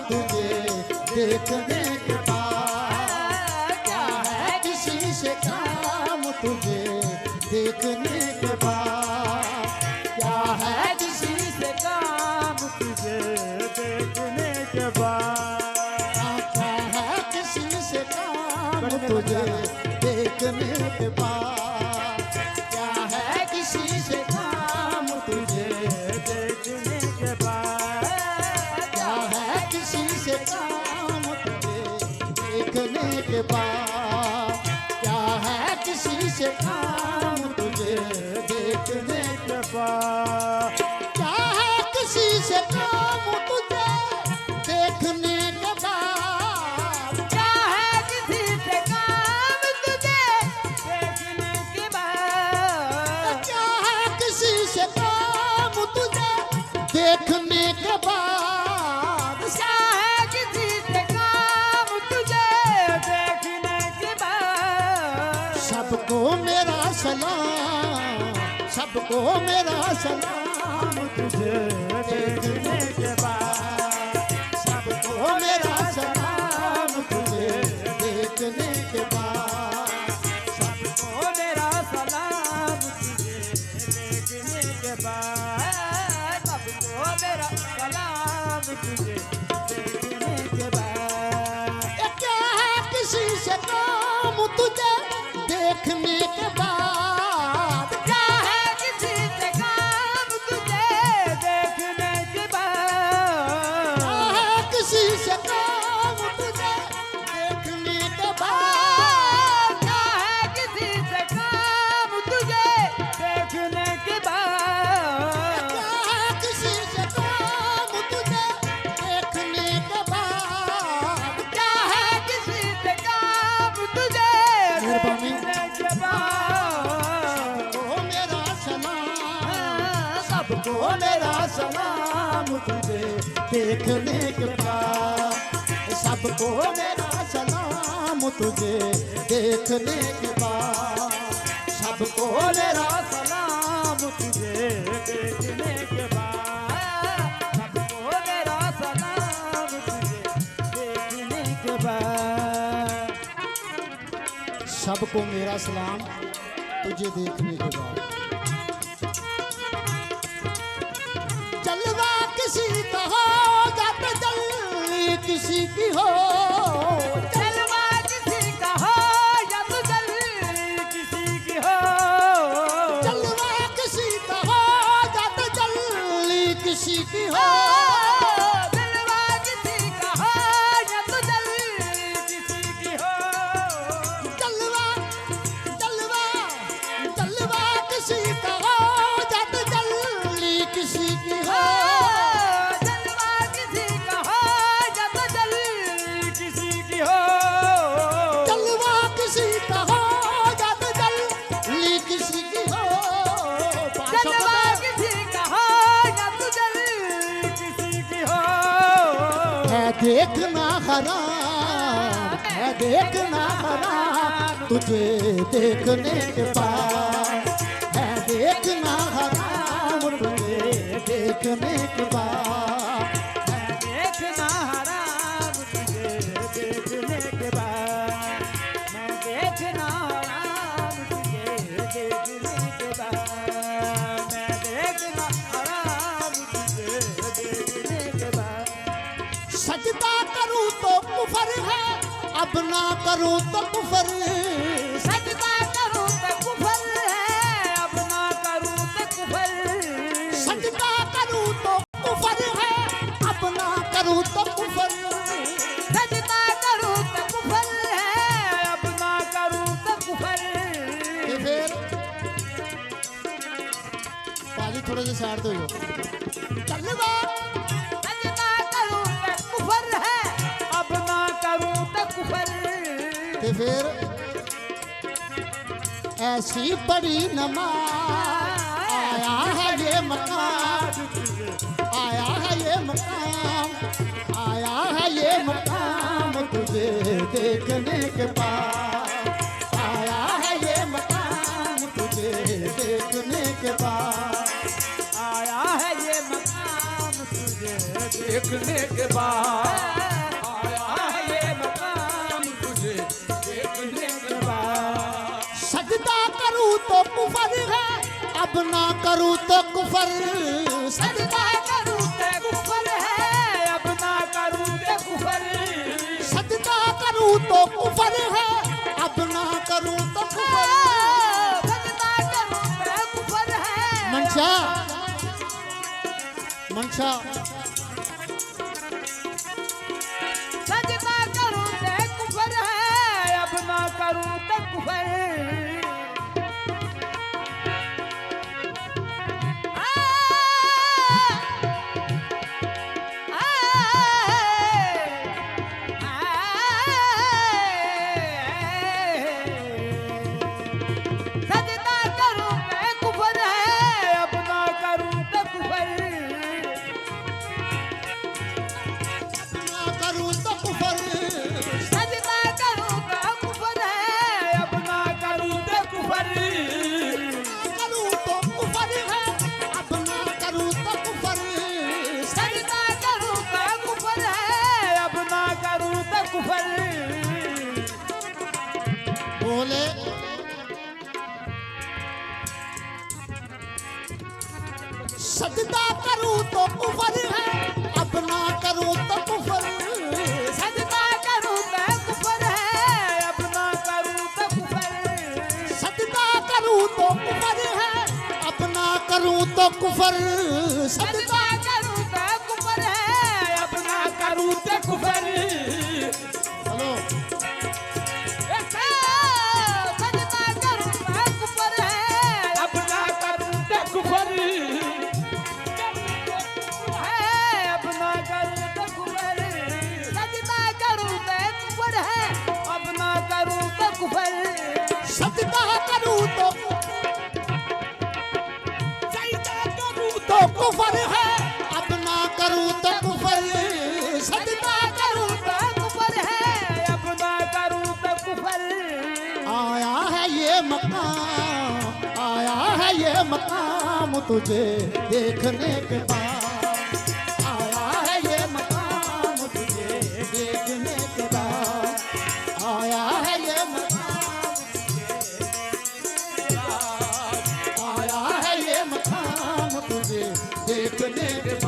तुझे देखने के बाद। क्या है किसी से काम तुझे देखने के बाद। क्या है किसी से काम तुझे देखने के बाद। क्या है किसी से काम तुझे देखने के बाद। क्या है किसी से काम तुझे देखने के बाद। क्या है किसी से काम तुझे देखने के बाद। क्या है किसी से काम तुझे देखने के बाद। क्या है किसी से काम तुझे देखने के बाद। क्या है किसी से काम तुझे देखने के बाद। क्या है किसी से काम तुझे देखने के बाद। क्या है किसी से काम तुझे देखने के बाद। सबको मेरा सलाम, सबको मेरा सलाम तुझे देखने के बाद। सबको मेरा सलाम तुझे देखने के बाद। सबको मेरा सलाम तुझे देखने के बाद। सबको मेरा सलाम तुझे देखने के बाद। ये क्या है किसी से काम तुझे देखने के बाद। क्या है किसी से काम तुझे देखने के बाद। क्या है किसी से काम तुझे देखने के बाद। क्या है किसी से काम तुझे देखने के बाद। क्या है किसी से काम तुझे देखने के बाद। क्या है किसी से काम तुझे मेहरबानी। देखने के बाद। सबको मेरा सलाम, सबको मेरा सलाम तुझे देखने के बाद। सबको मेरा सलाम तुझे देखने के बाद। सबको मेरा सलाम तुझे देखने के बाद। सबको मेरा सलाम तुझे देखने के बाद। सबको मेरा सलाम तुझे देखने के बाद। जलवा किसी का हो जात जल्दी किसी की हो। जलवा किसी का हो या तो जल किसी की हो। जलवा किसी का हो जात जल्दी किसी की हो। जलवा किसी का हो या तो जल किसी की हो। जलवा जलवा जलवा किसी का हो जात जल्दी किसी की हो। जलवा किसी का हो या तो जल किसी की हो। जलवा किसी का हो जात जल्दी किसी की हो। जलवा किसी का हो या तो जल किसी की हो। है देखना हराम, है देखना हराम तुझे देखने के बाद। है देखना हराम तुझे देखने के बाद। देखना हराम तुझे देखने के बाद। मैं देखना हराम तुझे देखने के बाद। मैं देखना हराम तुझे देखने के बाद। सजदा करूं तो कुफर है, अब ना करूं तो कुफर। सजदा करूं तो कुफर है, अब ना करूं तो कुफर। सजदा करूं तो कुफर है, अब ना करूं तो कुफर। सजदा करूं तो कुफर है, अब ना करूं तो कुफर। तो फिर पाजी थोड़े से साइड तो हो। जलवा सजदा करूं तो कुफर है, अब ना करूं तो कुफर। तो फिर ऐसी बड़ी नमाज आया है ये मकाम। आया है ये मकाम, आया है ये मकाम तुझे देखने के बाद। आया है ये मकाम तुझे देखने के बाद। आया है ये मकाम तुझे देखने के बाद। तो कुफर है, अब ना करूँ तो कुफर। सजदा करूं ते कुफर है, अब ना करूं ते कुफर। सजदा करूँ तो कुफर है, अब ना करूँ तो कुफर। सजदा करूं ते कुफर है। मनशा, मनशा, सजदा करूं ते कुफर है, अब ना करूं ते कुफर। सजदा करूं मैं कुफर है, अब ना करूं तो कुफर। ना करूँ तो कुफर। सजदा करूं तो कुफर है, अब ना करूं तो कुफर। करूँ तो कुफर है, अब ना करूँ तो कुफर। सजदा करूं तो कुफर है, अब ना करूं तो कुफर। बोले सजदा करूँ तो कुफर है, अब ना करूँ तो कुफर। सजदा करूं तो कुफर है, अब ना करूं तो कुफर। सजदा करूँ तो कुफर है, अब ना करूँ तो कुफर। सजदा सजदा करूं तो कुफर है, अब ना करूं तो कुफर। चलो सजदा करूं तो कुफर है, अब ना करूं तो कुफर। है, अब ना करूं तो कुफर। सजदा करूं तो कुफर है, अब ना करूं तो कुफर। सजदा करूँ तो सजदा करूं तो कुफर है, अब ना करूँ तो कुफर। सजदा करूँ तो कुफर है, अब ना करूं तो कुफर। आया है ये मकाम, आया है ये मकाम तुझे देखने के बाद। आया है ये मकाम तुझे देखने के बाद। आया है ये मकाम तुझे देखने के बाद। आया है ये मकाम तुझे देखने के बाद।